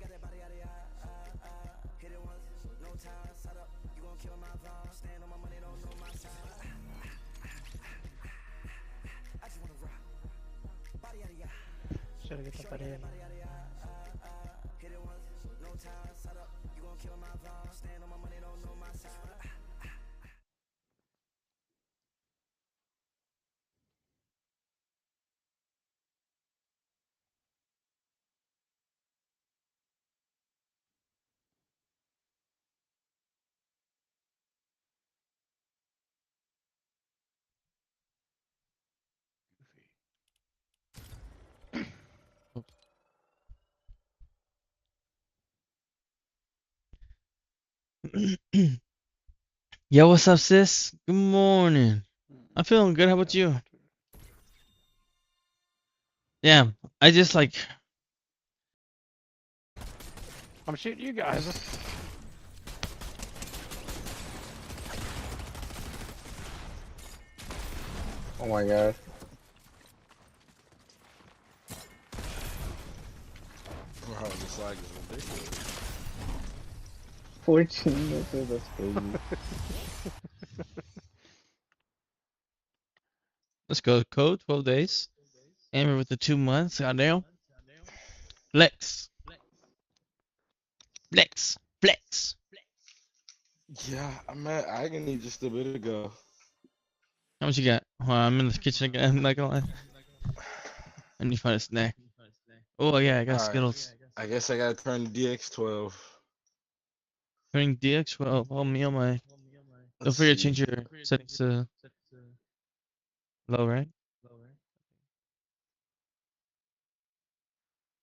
Should get the pared. Yo, what's up, sis? Good morning. I'm feeling good. How about you? Yeah, I just like. I'm shooting you guys. Oh my god. Wow, this lag is ridiculous. 14 meters, that's crazy. Let's go. Code 12 days. Amber with the 2 months. Goddamn. Flex. Flex. Flex. Yeah, I'm at agony just a bit ago. How much you got? I'm in the kitchen again. I'm not gonna lie. I need to find a snack. Oh, yeah, I got Alright, Skittles. I guess I gotta turn to DX12. Turning DX. Well, oh, me on my. Don't Let's forget to see. change your settings to low, right?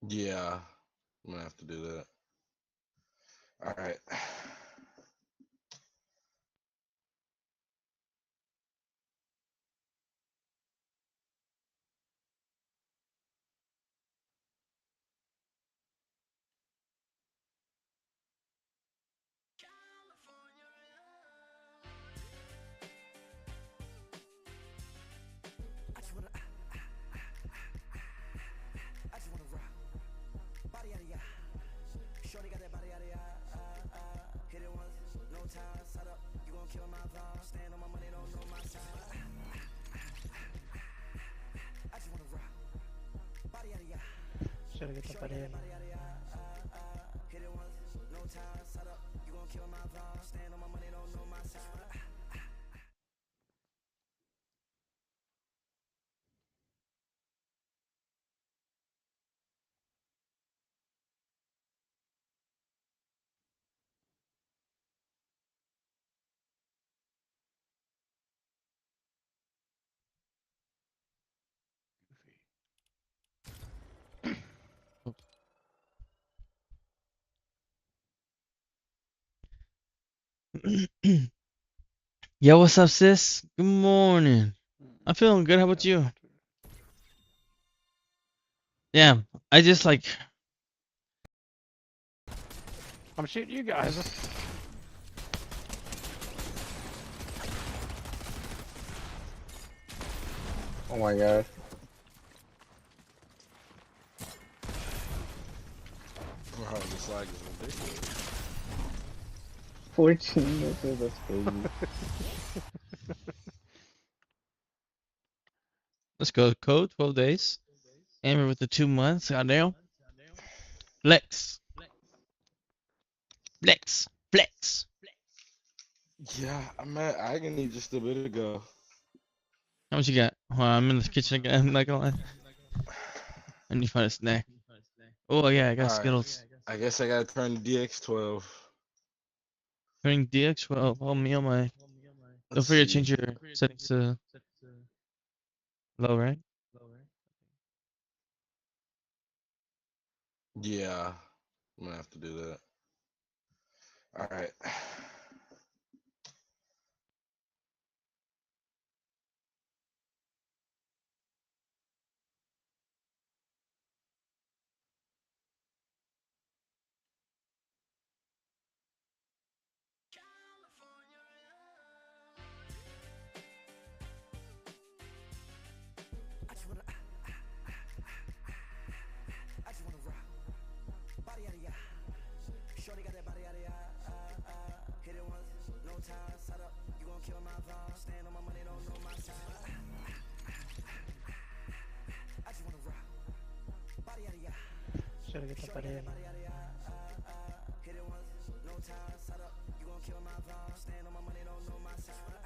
Yeah, I'm gonna have to do that. Alright. Should get the pared. Yo, what's up, sis? Good morning. I'm feeling good. How about you? Yeah, I just like. I'm shooting you guys. Oh my god. Wow, this lag is ridiculous. 14 meters, that's crazy. Let's go. Code 12 days. Amber with the 2 months. Goddamn. Flex. Flex. Flex. Yeah, I'm at agony just a bit ago. How much you got? I'm in the kitchen again. I'm not gonna lie. I need to find a snack. Oh, yeah, I got Alright, Skittles. I guess I gotta turn to DX12. Turning DX. Well, oh, me on my. Don't Let's forget to see. change your settings to low, right? Yeah, I'm gonna have to do that. Alright. Shorty got that body out of ya. Hit it once, no time. Side up, you gon' kill my vibe. Stand on my money, don't know my side. I just wanna rock. Body out of ya. Shorty got that body out of ya. Hit it once, no time. Side up, you gon' kill my vibe. Stand on my money, don't know my side.